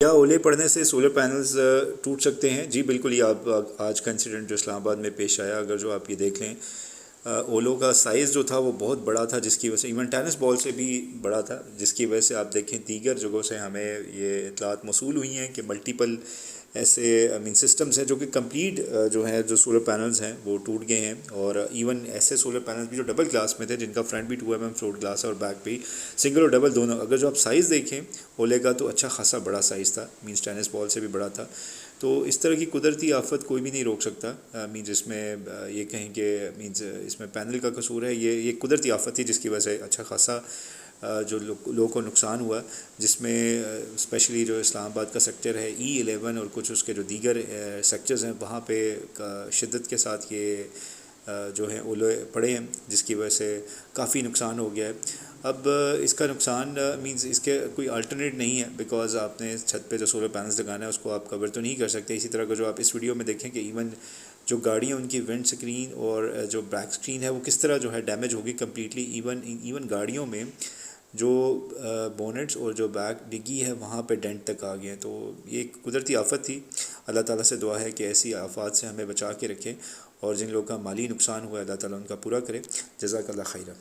क्या ओले पड़ने से सोलर पैनल्स टूट सकते हैं? जी बिल्कुल, ये आप आज का इंसिडेंट जो इस्लामाबाद में पेश आया, अगर जो आप ये देख लें, ओलों का साइज़ जो था वो बहुत बड़ा था, जिसकी वजह से इवन टेनिस बॉल से भी बड़ा था, जिसकी वजह से आप देखें दीगर जगहों से हमें ये इतलात मौसूल हुई हैं कि मल्टीपल ऐसे आई मीन सिस्टम्स हैं जो कि कंप्लीट जो है जो सोलर पैनल्स हैं वो टूट गए हैं। और इवन ऐसे सोलर पैनल्स भी जो डबल ग्लास में थे, जिनका फ्रंट भी 2 mm फ्लोट ग्लास है और बैक भी सिंगल और डबल दोनों, अगर जो आप साइज़ देखें ओले का तो अच्छा खासा बड़ा साइज़ था, मीन्स टेनिस बॉल से भी बड़ा था। तो इस तरह की कुदरती आफत कोई भी नहीं रोक सकता। मीन्स इसमें ये कहें कि मीन्स इसमें पैनल का कसूर है, ये कुदरती आफत थी जिसकी वजह से अच्छा खासा जो लोगों को नुकसान हुआ, जिसमें स्पेशली जो इस्लामाबाद का सेक्टर है E11 और कुछ उसके जो दीगर सेक्टर्स हैं वहाँ पे शिद्दत के साथ ये जो हैं ओले पड़े हैं, जिसकी वजह से काफ़ी नुकसान हो गया है। अब इसका नुकसान मींस इसके कोई अल्टरनेट नहीं है, बिकॉज़ आपने छत पे जो सोलर पैनल्स लगाना है उसको आप कवर तो नहीं कर सकते। इसी तरह का जो आप इस वीडियो में देखें कि इवन जो गाड़ियाँ उनकी विंड स्क्रीन और जो बैक स्क्रीन है वो किस तरह जो है डैमेज होगी कम्प्लीटली। इवन गाड़ियों में जो बोनेट्स और जो बैक डिग्गी है वहाँ पे डेंट तक आ गए हैं। तो ये एक कुदरती आफत थी। अल्लाह ताला से दुआ है कि ऐसी आफात से हमें बचा के रखें, और जिन लोगों का माली नुकसान हुआ है अल्लाह ताला उनका पूरा करे। जज़ाकल्लाह खैरा।